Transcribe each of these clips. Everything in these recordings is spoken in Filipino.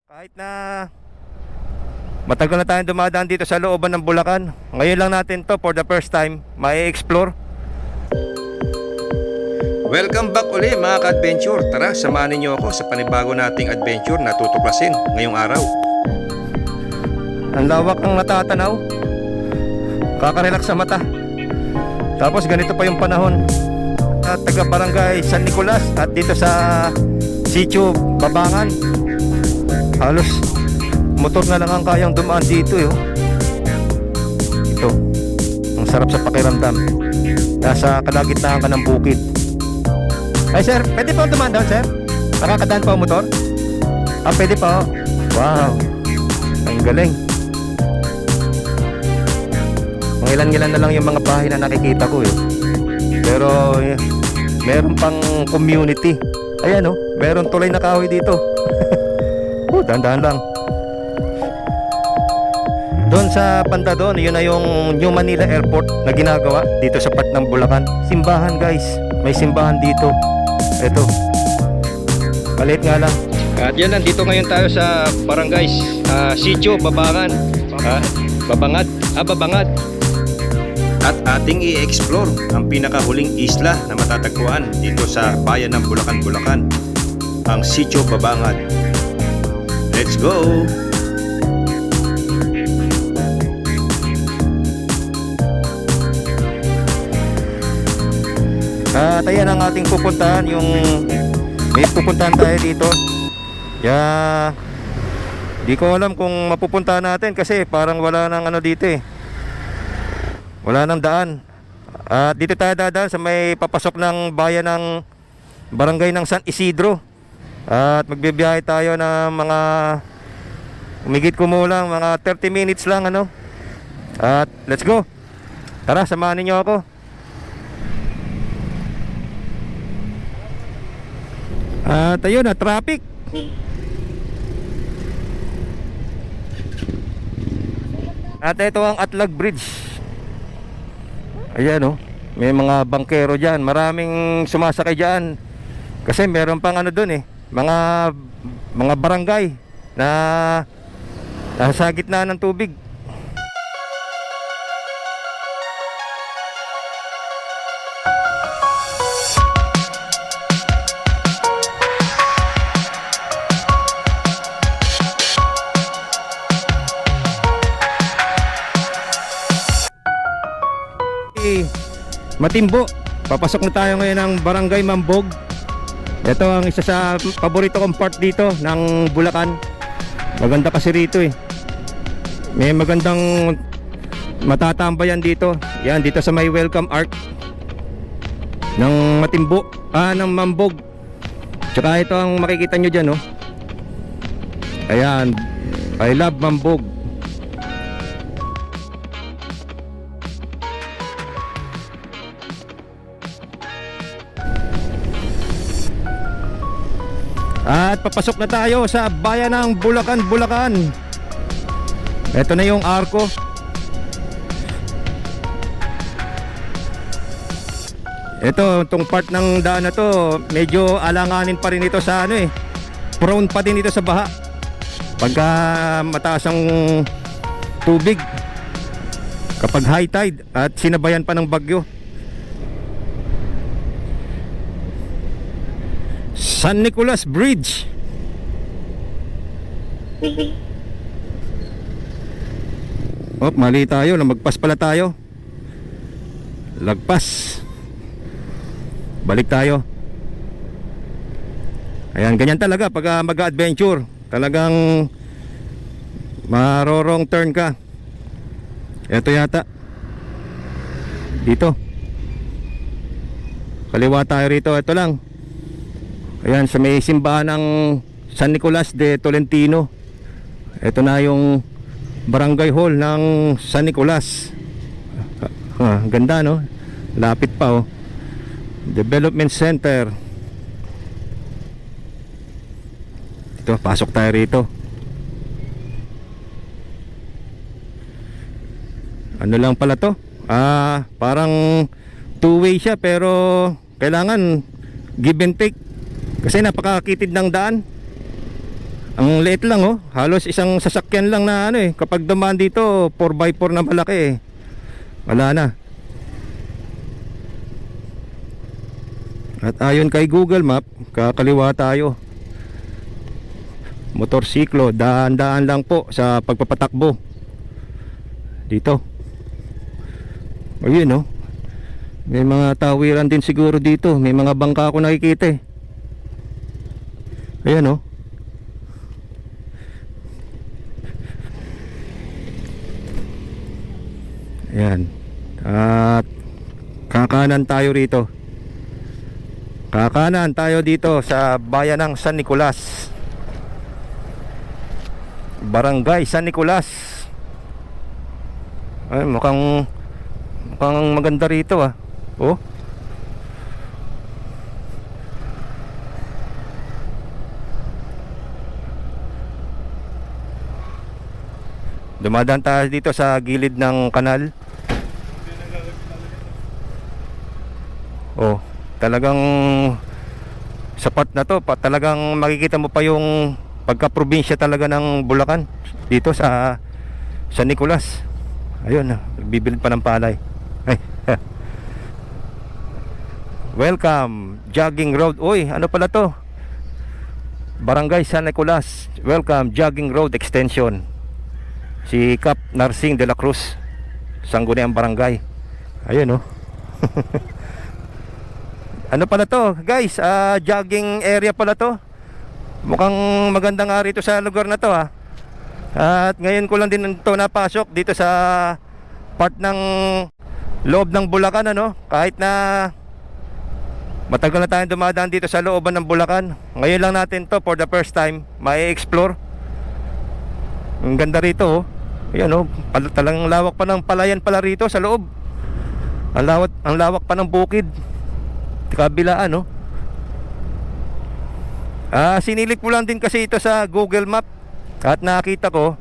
Kahit na matagal na tayong dumadaan dito sa looban ng Bulacan, ngayon lang natin to for the first time mai-explore. Welcome back uli mga ka-adventure. Tara, samahan niyo ako sa panibago nating adventure na tutuklasin ngayong araw. Ang lawak ng natatanaw, kakarelax sa mata. Tapos ganito pa yung panahon. At taga barangay San Nicolas at dito sa Sitio Babangan, halos motor na lang ang kayang dumaan dito oh. Ito, ang sarap sa pakiramdam. Nasa kalagitnaan ka ng bukid. Ay sir, pwede pa dumaan doon sir? Nakakadaan pa ang motor? Ah, pwede pa oh. Wow, ang galing. Ilan-ilan na lang yung mga bahay na nakikita ko eh. Pero meron pang community. Ayan oh, meron tulay na kahoy dito. Dahan-dahan lang. Doon sa banda doon, yun na yung New Manila Airport na ginagawa dito sa part ng Bulacan. Simbahan guys, may simbahan dito. Eto, maliit nga lang. At yan, nandito ngayon tayo sa barangay Sitio Babangan. Babangad. At ating i-explore ang pinakahuling isla na matatagpuan dito sa bayan ng Bulacan, Bulacan, ang Sitio Babangad. Let's go! At ayan ang ating pupuntahan, yung may pupuntahan tayo dito. Di ko alam kung mapupuntahan natin kasi parang wala nang ano dito eh. Wala nang daan. At dito tayo dadaan sa may papasok ng bayan ng barangay ng San Isidro. At magbibiyahe tayo ng mga umigit kumulang mga 30 minutes lang ano. At let's go. Tara, samahan niyo ako. At ayun na, traffic. At ito ang Atlag Bridge. Ayan oh, may mga bangkero dyan. Maraming sumasakay dyan. Kasi meron pang ano dun eh, mga barangay na nasa gitna ng tubig. Matimbo, papasok na tayo ngayon ng Barangay Mambog. Ito ang isa sa paborito kong part dito ng Bulacan. Maganda kasi rito eh. May magandang matatambayan dito. Yan, dito sa may welcome arc ng Matimbo, ng Mambog. Tsaka ito ang makikita nyo dyan oh. Ayan, I love Mambog. At papasok na tayo sa bayan ng Bulacan, Bulacan. Ito na yung arko. Itong part ng daan na to, medyo alanganin pa rin ito sa ano eh. Prone pa din ito sa baha pagka mataas ang tubig, kapag high tide at sinabayan pa ng bagyo. San Nicolas Bridge. Mali tayo, namagpas pala tayo. Lagpas. Balik tayo. Ayan, ganyan talaga pag mag-adventure. Talagang marorong turn ka. Ito yata. Dito. Kaliwa tayo rito, ito lang. Ayan, sa may simbahan ng San Nicolas de Tolentino. Ito na yung barangay hall ng San Nicolas. Ganda no? Lapit pa oh. Development Center. Ito, pasok tayo rito. Ano lang pala to? Parang two-way siya pero kailangan give and take. Kasi napakakitid ng daan. Ang liit lang oh. Halos isang sasakyan lang na ano eh. Kapag dumaan dito 4x4 na malaki eh. Wala na. At ayon kay Google Map, kakaliwa tayo. Motorsiklo, daan-daan lang po sa pagpapatakbo. Dito. Ayun oh. May mga tawiran din siguro dito. May mga bangka ako nakikita eh. Ayan oh. Ayan. At kakanan tayo rito. Kakanan tayo dito sa bayan ng San Nicolas, Barangay San Nicolas. Ay, mukhang maganda rito ah. Oh. Dumadaan tayo dito sa gilid ng kanal. Oh, talagang sapat na to. Talagang makikita mo pa yung pagka-probinsya talaga ng Bulacan dito sa San Nicolas. Ayun, nagbibilid pa ng palay. Ay. Welcome, jogging road. Uy, ano pala to? Barangay San Nicolas. Welcome, jogging road extension. Si Cap Narsing de la Cruz, Sangguniang Barangay. Ayun oh. Ano pala to guys, jogging area pala to. Mukhang maganda nga rito sa lugar na to ha. At ngayon ko lang din ito napasok dito sa part ng loob ng Bulacan ano. Kahit na matagal na tayong dumadaan dito sa looban ng Bulacan, ngayon lang natin to for the first time may explore. Ang ganda rito oh. Ayan oh, talagang lawak pa ng palayan pala rito sa loob. Ang lawak pa ng bukid kabilaan no. Sinilip ko lang din kasi ito sa Google Map at nakita ko.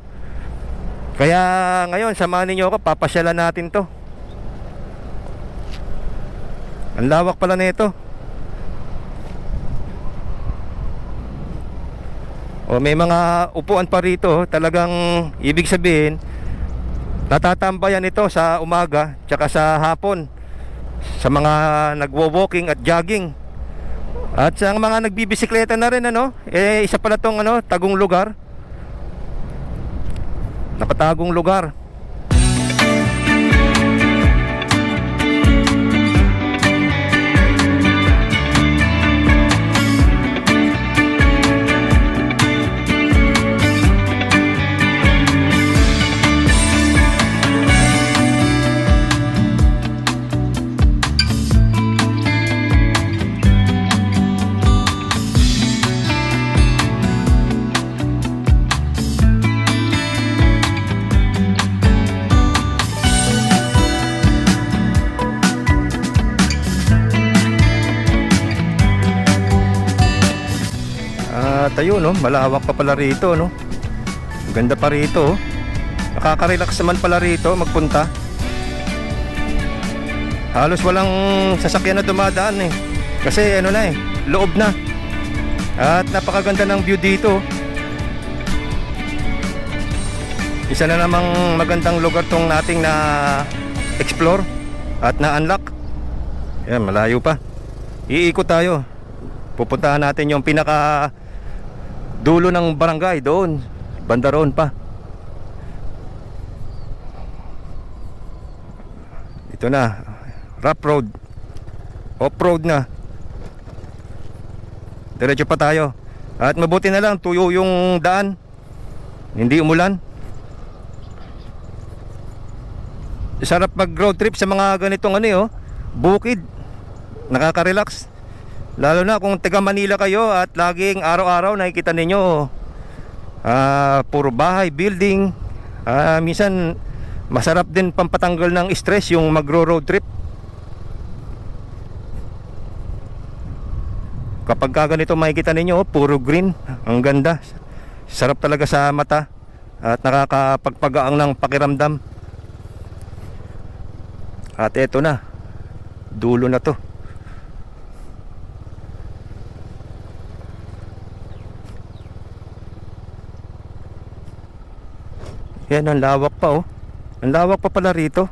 Kaya ngayon samahan niyo ako, papasyalan natin to. Ang lawak pala nito. O may mga upuan pa rito, talagang ibig sabihin natatambayan ito sa umaga tsaka sa hapon sa mga nagwo-walking at jogging. At sa mga nagbibisikleta na rin ano, isa pala tong ano, tagong lugar. Nakatagong lugar. Tayo no, malawak pa pala rito no. Ganda pa rito oh. Nakaka-relax naman pala rito magpunta. Halos walang sasakyan na dumadaan eh. Kasi ano na eh, loob na. At napakaganda ng view dito. Isa na namang magandang lugar tong nating na explore at na-unlock. Yan, malayo pa. Iikot tayo. Pupuntahan natin yung pinaka dulo ng barangay doon, banda roon pa. Ito na, rough road, off road na. Diretso pa tayo. At mabuti na lang tuyo yung daan, hindi umulan. Sarap mag road trip sa mga ganitong ano oh, bukid. Nakaka-relax. Lalo na kung taga Manila kayo at laging araw-araw nakikita ninyo puro bahay, building. Minsan masarap din pampatanggal ng stress yung magro-road trip. Kapag ganito makikita ninyo puro green. Ang ganda. Sarap talaga sa mata at nakakapagpagaang ng pakiramdam. At eto na, dulo na to. Yan, ang lawak pa oh. Ang lawak pa pala rito.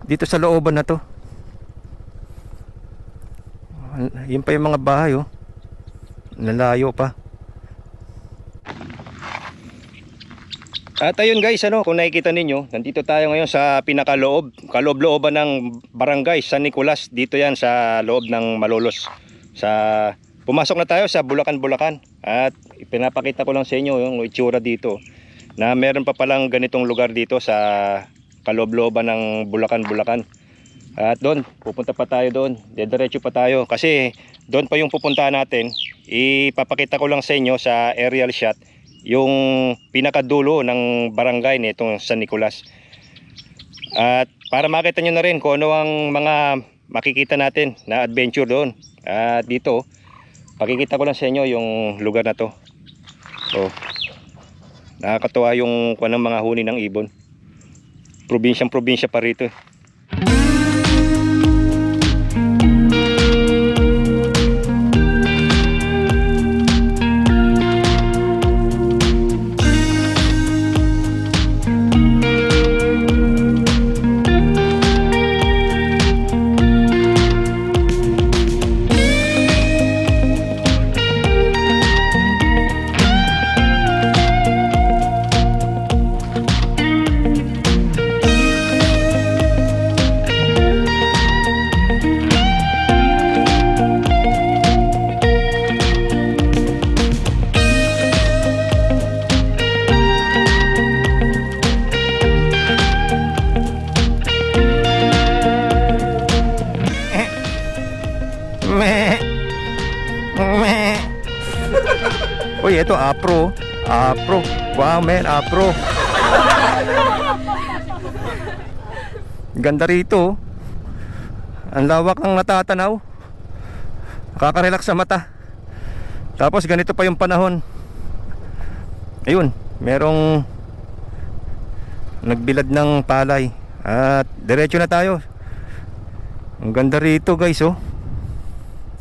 Dito sa looban na to. Yun pa yung mga bahay oh. Nalayo pa. At ayun guys, kung nakikita ninyo, nandito tayo ngayon sa kaloob-looban ng barangay San Nicolas. Dito yan sa loob ng Malolos. Pumasok na tayo sa Bulacan. At ipinapakita ko lang sa inyo yung itsura dito. Na meron pa palang ganitong lugar dito sa kaloob-looban ng Bulacan. At doon, pupunta pa tayo doon. Diretso pa tayo. Kasi doon pa yung pupuntahan natin. Ipapakita ko lang sa inyo sa aerial shot yung pinakadulo ng barangay nitong San Nicolas. At para makita nyo na rin kung ano ang mga makikita natin na adventure doon. At dito, pakikita ko lang sa inyo yung lugar na to. So, nakakatuwa yung ng mga huni ng ibon. Probinsya pa rito. Uy, ito Apro. Wow man, Apro. Ganda rito. Ang lawak ng natatanaw. Nakaka-relax sa mata. Tapos ganito pa yung panahon. Ayun, merong nagbilad ng palay. At diretso na tayo. Ang ganda rito guys oh.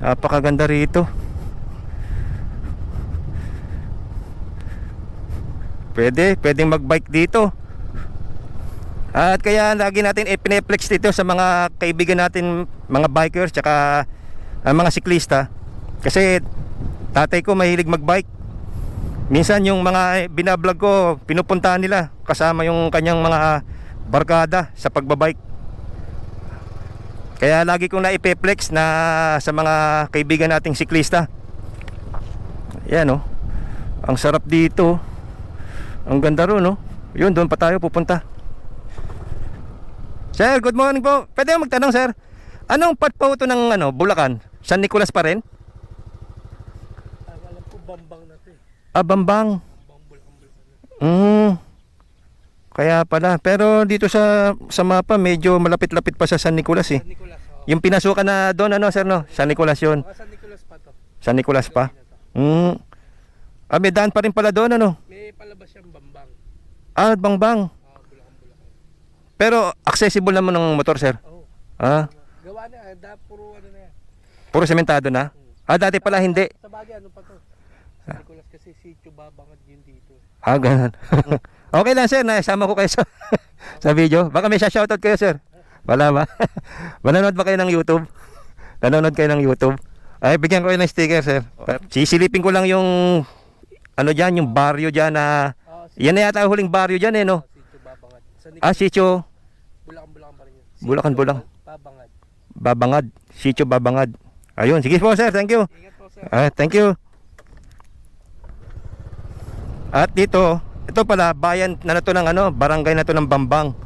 Napakaganda rito. Pwedeng mag-bike dito. At kaya lagi natin ipineflex dito sa mga kaibigan natin, mga bikers tsaka mga siklista. Kasi tatay ko mahilig mag-bike. Minsan yung mga binablog ko, pinupuntahan nila kasama yung kanyang mga barkada sa pagbabike. Kaya lagi kong naipeflex na sa mga kaibigan nating siklista. Yan oh. Ang sarap dito. Ang ganda ro no. Yun, doon pa tayo pupunta. Sir, good morning po. Pwede mo magtanong sir, anong part po ito ng Bulacan? San Nicolas pa rin? Alam ko Bambang na to eh. Bambang. Bulacan. Kaya pala. Pero dito sa mapa medyo malapit-lapit pa sa San Nicolas eh. San Nicolas. Oh. Yung pinasukan na doon sir no? San Nicolas yun. San Nicolas pa to. San Nicolas pa? May daan pa rin pala doon May palabas siyang Bambang. Bambang. Bulacan. Pero accessible naman ng motor sir. Oh. Gawa na, puro na yan. Puro sementado na? Dati pala hindi. Sa bagay, ano pa to? San Nicolas kasi sitio babangad yun dito. Ganun. Okay lang sir, nasama ko kayo sa video. Baka may shoutout kayo sir. Wala ba? Manonood ba kayo ng YouTube? Nanonood kayo ng YouTube? Ay, bigyan ko kayo ng sticker sir. Sisilipin ko lang yung dyan, yung baryo dyan na yan na yata huling baryo dyan no? Sitio babangad. San Nicolas. Sitio Bulacan pa rin yun. Bulacan. Babangad. Babangad. Sitio Babangad. Ayun, sige po sir, thank you. Ingat po sir. Thank you. At dito, ito pala bayan na to ng barangay na to ng Bambang.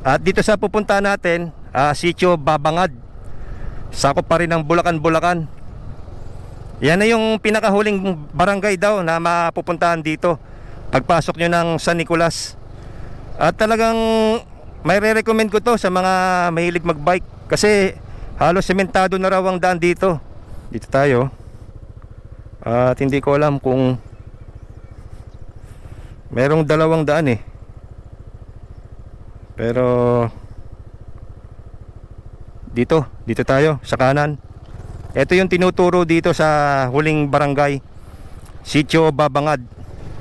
At dito sa pupunta natin, Sitio Babangad. Sakop pa rin ng Bulacan. Yan na yung pinakahuling barangay daw na mapupuntahan dito pagpasok nyo ng San Nicolas. At talagang may re-recommend ko to sa mga mahilig magbike kasi halos sementado na raw ang daan dito. Dito tayo. At hindi ko alam kung merong dalawang daan eh. Pero dito tayo sa kanan. Ito yung tinuturo dito sa huling barangay, Sitio Babangad.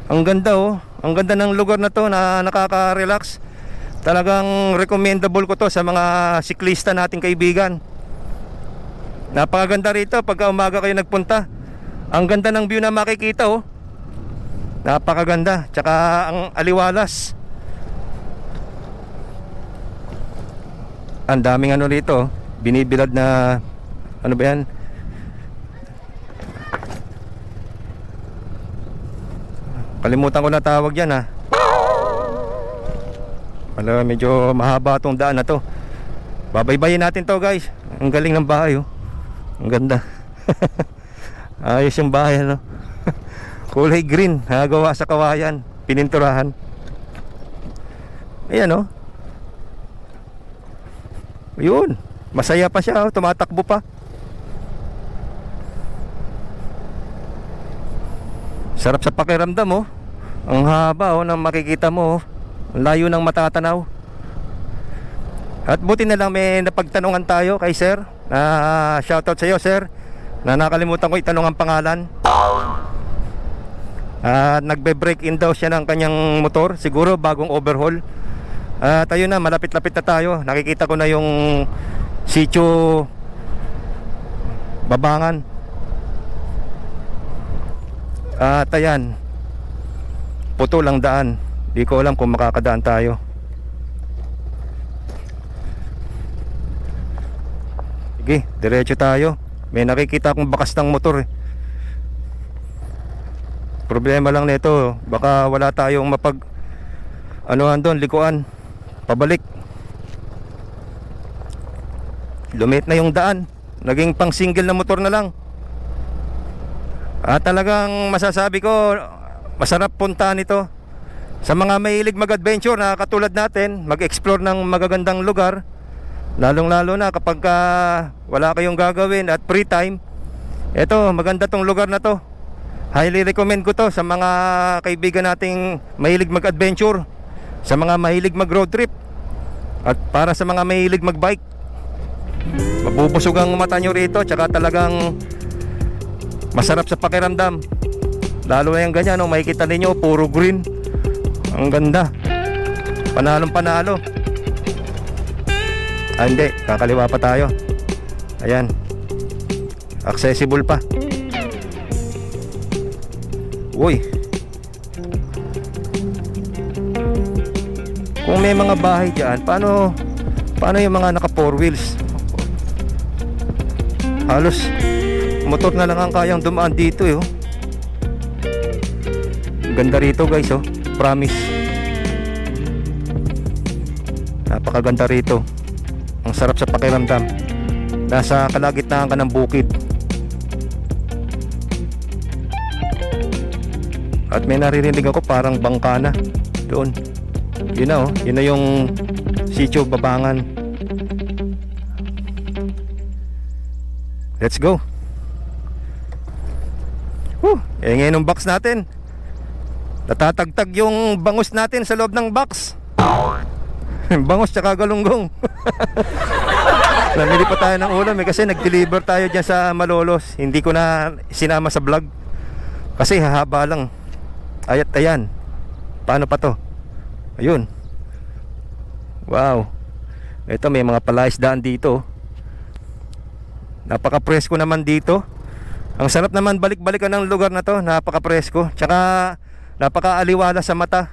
Ang ganda oh. Ang ganda ng lugar na to na nakaka-relax. Talagang recommendable ko to sa mga siklista nating kaibigan. Napakaganda rito pagka umaga kayo nagpunta. Ang ganda ng view na makikita, oh. Napakaganda. Tsaka ang aliwalas. Ang daming ano rito, binibilad na ano ba yan? Kalimutan ko na tawag yan, ha. Wala, medyo mahaba tong daan na to. Babaybayin natin to, guys. Ang galing ng bahay, oh. Ang ganda. Ayos yung bahay, ano. Kulay green, nagawa sa kawayan, pininturahan. Ayan, oh. Ayun, masaya pa siya, oh. Tumatakbo pa. Sarap sa pakiramdam, oh. Ang haba, oh, ng makikita mo, oh. Ang layo ng matatanaw. At buti na lang may napagtanungan tayo kay sir. Shoutout sa iyo, sir. Na nakalimutan ko itanong ang pangalan. Nagbe-break in daw siya ng kanyang motor, siguro bagong overhaul. At ayun na, malapit-lapit na tayo. Nakikita ko na yung Sitio Babangan. At ayan, putol ang daan. Di ko alam kung makakadaan tayo. Sige, diretso tayo. May nakikita akong bakas ng motor, eh. Problema lang nito, baka wala tayong anuhan doon, likuan. Pabalik. Lumit na yung daan. Naging pang single na motor na lang. At talagang masasabi ko, masarap puntahan ito. Sa mga mahilig mag-adventure na katulad natin, mag-explore ng magagandang lugar, lalong-lalo na kapag wala kayong gagawin at free time, eto, maganda tong lugar na to. Highly recommend ko to sa mga kaibigan nating mahilig mag-adventure, sa mga mahilig mag-road trip, at para sa mga mahilig mag-bike. Mabubusog ang mata nyo rito, tsaka talagang masarap sa pakiramdam. Lalo na yung ganyan, no? Makikita ninyo, puro green. Ang ganda. Panalong panalo. Hindi, kakaliwa pa tayo. Ayan, accessible pa. Uy, kung may mga bahay dyan, paano yung mga naka 4 wheels? Halos motor na lang ang kayang dumaan dito, eh, oh. Ganda rito, guys, oh. Promise. Napakaganda rito. Ang sarap sa pakiramdam. Nasa kalagitnaan ka ng bukid. At may naririnig ako parang bangka na doon. Yun na, oh. Yun na yung Sitio Babangan. Let's go. Ngayon yung box natin. Natatagtag yung bangus natin sa loob ng box. Bangus tsaka galunggong. Namili pa tayo ng ulam, eh, kasi nag-deliver tayo dyan sa Malolos. Hindi ko na sinama sa vlog kasi hahaba lang. Ayan. Paano pa to? Ayun. Wow. Ito, may mga palaisdaan dito. Napaka-presko naman dito. Ang sarap naman balik-balikan ng lugar na to. Napaka-presko. Tsaka napaka-aliwala sa mata.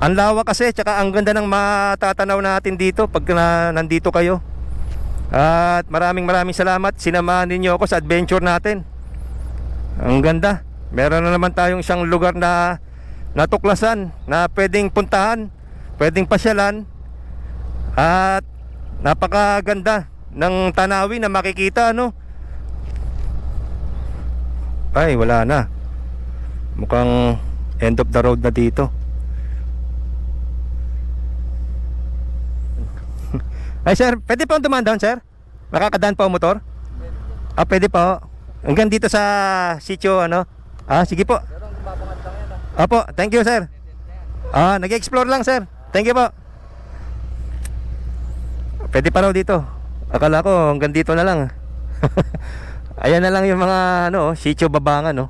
Ang lawak kasi, tsaka ang ganda ng matatanaw natin dito pag nandito kayo. At maraming salamat. Sinamahan ninyo ako sa adventure natin. Ang ganda. Meron na naman tayong isang lugar na natuklasan, na pwedeng puntahan, pwedeng pasyalan. At napakaganda ng tanawin na makikita, no? Ay, wala na. Mukhang end of the road na dito. Ay, sir, pwede pa dumaan down, sir? Makakadaan pa ang motor? Pwede pa. Hanggang dito sa sitio, ano? Sige po. Apo, thank you, sir. Nag-explore lang, sir. Thank you po. Pwede pa raw dito. Akala ko hanggang dito na lang. Ayan na lang yung mga Sitio Babangan, no.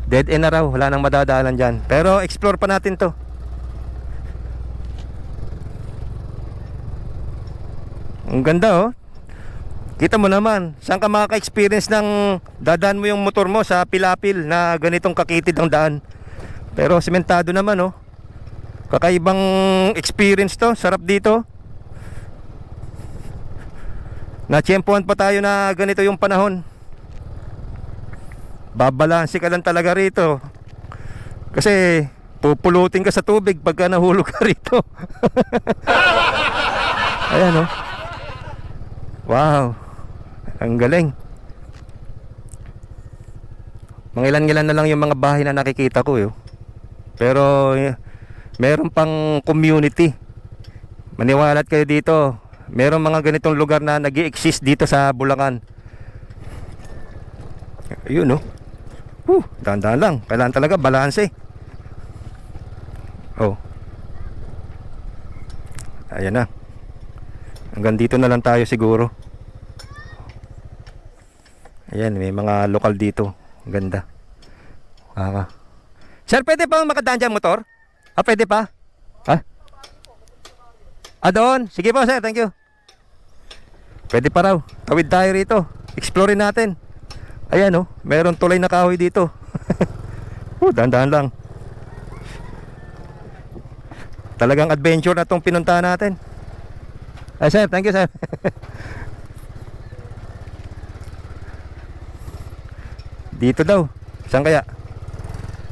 Dead end na raw, wala nang madadaanan dyan. Pero explore pa natin to. Ang ganda oh. Kita mo naman, saan ka makaka-experience ng dadaan mo yung motor mo sa pilapil na ganitong kakitid ang daan. Pero sementado naman oh. Kakaibang experience to, sarap dito. Natsyempohan pa tayo na ganito yung panahon. Babalanse ka lang talaga rito. Kasi pupulutin ka sa tubig pagka nahulog ka rito. Ayan oh. Wow. Ang galing. Mangilan-ngilan na lang yung mga bahay na nakikita ko eh. Pero meron pang community. Maniwalat kayo dito. Meron mga ganitong lugar na nag-i-exist dito sa Bulacan. Ayun oh. Dahan-dahan lang. Kailangan talaga balanse. Oh. Ayan na. Hanggang dito na lang tayo siguro. Ayan, may mga lokal dito. Ang ganda. Sir, pwede pa makadaan dyan motor? Pwede pa? Doon. Sige po sir, thank you. Pwede pa raw. Tawid tayo rito. Explorein natin. Ayan oh, meron tulay na kahoy dito. Dahan-dahan lang. Talagang adventure na tong pinuntahan natin. Sir, thank you sir. Dito daw. Saan kaya?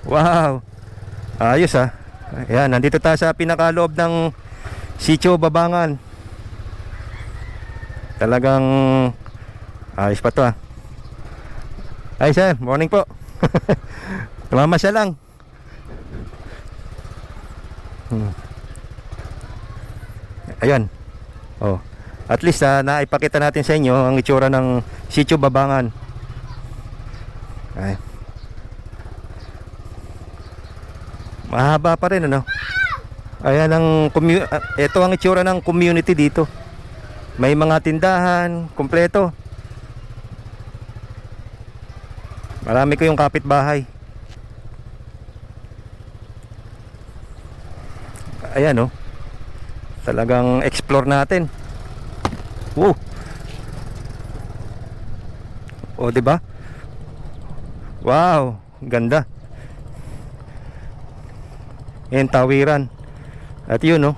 Wow. Ayos ah. Ayan, nandito tayo sa pinakaloob ng Sitio Babangan. Talagang ayos pa to ah. Ay sir, morning po. Tumamasya lang. Ayan. Oh. At least naipakita natin sa inyo ang itsura ng Sitio Babangan. Ay. Mahaba pa rin ano. Ayan ang ito ang itsura ng community dito. May mga tindahan, kumpleto. Marami ko yung kapitbahay. Ayan oh. Talagang explore natin. Woo. Oh, 'di ba? Wow, ganda. Yan tawiran. At yun oh.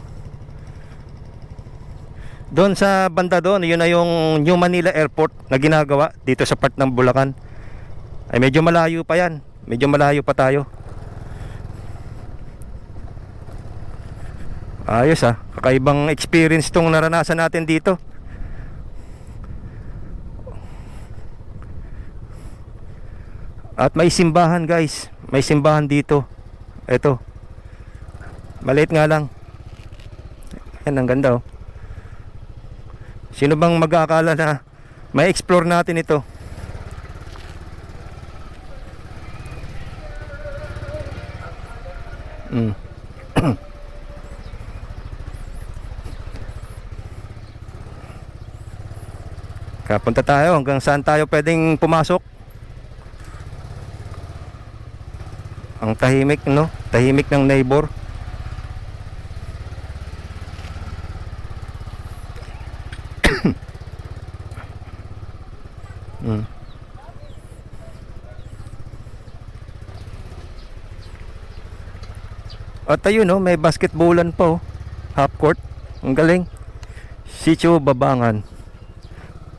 Doon sa banda doon, yun na yung New Manila Airport na ginagawa dito sa part ng Bulacan. Ay medyo malayo pa yan. Medyo malayo pa tayo. Ayos ah. Kakaibang experience tong naranasan natin dito. At may simbahan guys. May simbahan dito. Ito. Maliit nga lang. Yan ang ganda oh. Sino bang mag-aakala na may explore natin ito? Kapunta tayo hanggang saan tayo pwedeng pumasok. Ang tahimik no? Tahimik ng neighbor. At ayun no, may basketballan pa oh. Half court. Ang galing. Sitio Babangan.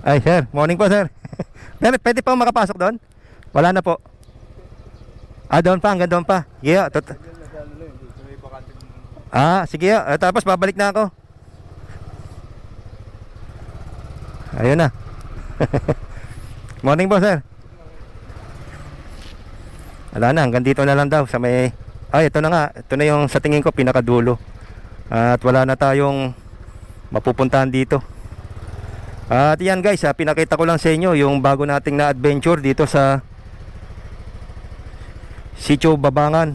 Ay sir, morning po sir. Pwede pa makapasok doon? Wala na po. Doon pa, hanggang doon pa. Yeah, sige tapos babalik na ako. Ayun na. Morning po sir. Wala na, hanggang dito na lang daw sa may... ito na nga. Ito na yung sa tingin ko pinakadulo. At wala na tayong mapupuntahan dito. At yan guys, pinakita ko lang sa inyo yung bago nating na-adventure dito sa Sitio Babangan.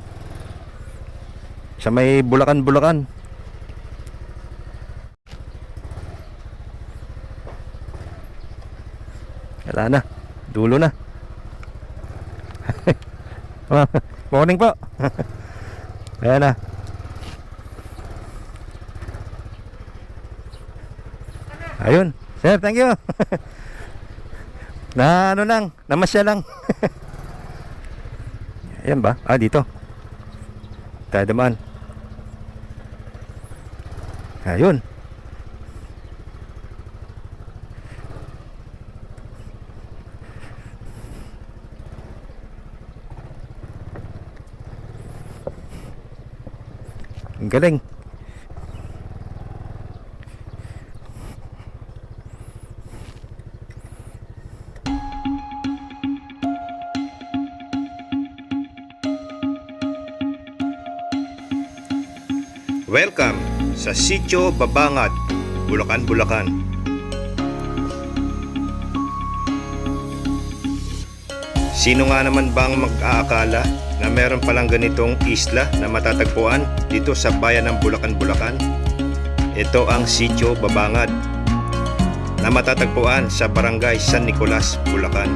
Sa may Bulacan. Wala na. Dulo na. Morning po. Ayan na. Ayun. Sir, thank you. Na ano lang, namasya lang. Ayan ba? Ah, dito. Tayo dumaan. Ayun. Ang galing. Welcome sa Sitio Babangat, Bulacan, Bulacan. Sino nga naman bang mag-aakala na meron palang ganitong isla na matatagpuan dito sa bayan ng Bulacan, Bulacan? Ito ang Sitio Babangat na matatagpuan sa Barangay San Nicolas, Bulacan.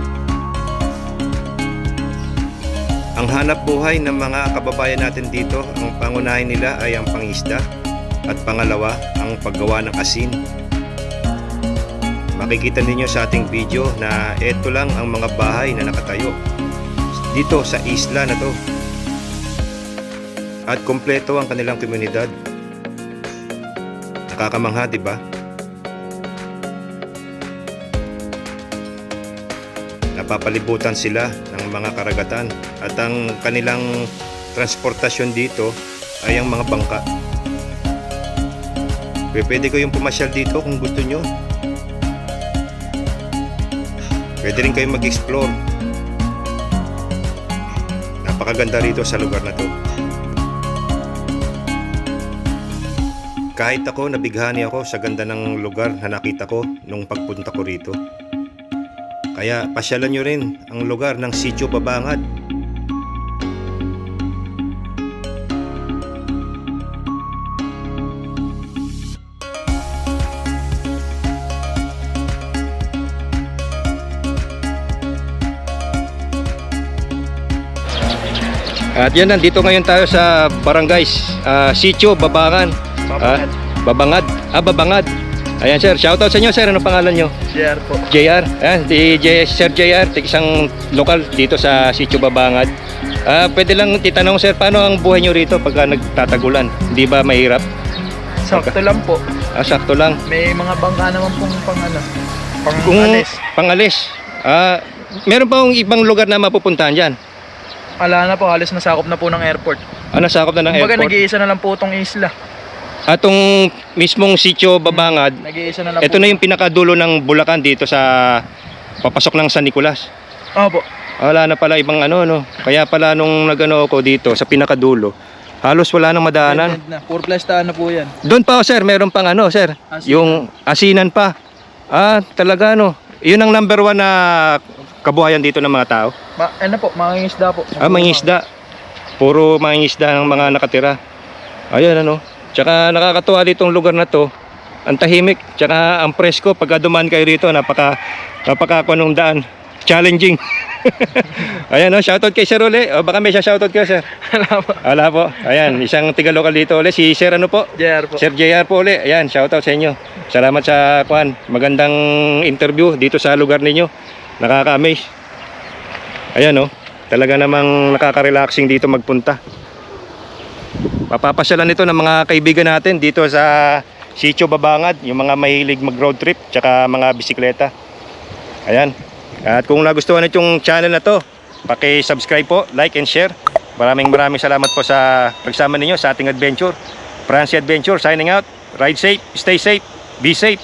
Ang hanap buhay ng mga kababayan natin dito, ang pangunahin nila ay ang pangisda at pangalawa ang paggawa ng asin. Makikita ninyo sa ating video na ito lang ang mga bahay na nakatayo dito sa isla na to. At kompleto ang kanilang komunidad. Nakakamangha, di ba? Napapalibutan sila ng mga karagatan at ang kanilang transportasyon dito ay ang mga bangka. Pwede ko yung pumasyal dito kung gusto nyo. Pwede rin kayong mag-explore. Napakaganda rito sa lugar na to. Kahit ako, nabighani ako sa ganda ng lugar na nakita ko nung pagpunta ko rito. Kaya pasyalan nyo rin ang lugar ng Sitio Babangat. At yun, nandito ngayon tayo sa Barangay Sitio Babangan. Babangad. Babangad. Ayan sir, shoutout sa inyo sir, ano pangalan nyo? JR po. JR, ayan, Sir JR, isang lokal dito sa Sitio Babangad. Pwede lang titanong sir, paano ang buhay nyo rito pagka nagtatagulan? Hindi ba mahirap? Sakto lang po. Sakto lang. May mga bangka naman pong Kung pang-alis. pangalis, meron pa ibang lugar na mapupuntahan dyan? Ala na po, halos nasakop na po ng airport. Nasakop na ng Kumbaga airport? nag-iisa na lang po itong isla. Atong mismong Sitio Babangad, Nag-iisa na lang ito po. na yung pinakadulo ng Bulacan dito sa papasok ng San Nicolas. Opo. Wala na pala ibang ano. Kaya pala nung nagano ako dito sa pinakadulo, halos wala nang madaanan. Na. Puro plastaan na po yan. Doon pa sir, meron pang sir, Asinan. yung asinan pa. Talaga yun ang number 1 na kabuhayan dito ng mga tao. Ano po, mangingisda po. Mangingisda. Puro mangingisda ng mga nakatira. Ayun Tsaka nakakatuwa ditong lugar na to. Ang tahimik, tsaka ang presko. Pagka dumaan kayo rito, napaka kunong daan. Challenging. Ayan shoutout kay Sir uli. Baka may shoutout kayo sir. Wala po. Ayan, isang tiga-lokal dito uli. Si Sir po? JR po. Sir JR po uli. Ayan, shoutout sa inyo. Salamat sa magandang interview dito sa lugar ninyo. Nakaka-amaze. Ayan talaga namang nakaka-relaxing dito magpunta. Papapasyalan ito ng mga kaibigan natin dito sa Sitio Babangad, yung mga mahilig mag road trip tsaka mga bisikleta. Ayan. At kung nagustuhan niyo yung channel na to, paki-subscribe po, like and share. Maraming salamat po sa pagsama ninyo sa ating adventure. Francie Adventure signing out. Ride safe, stay safe, be safe.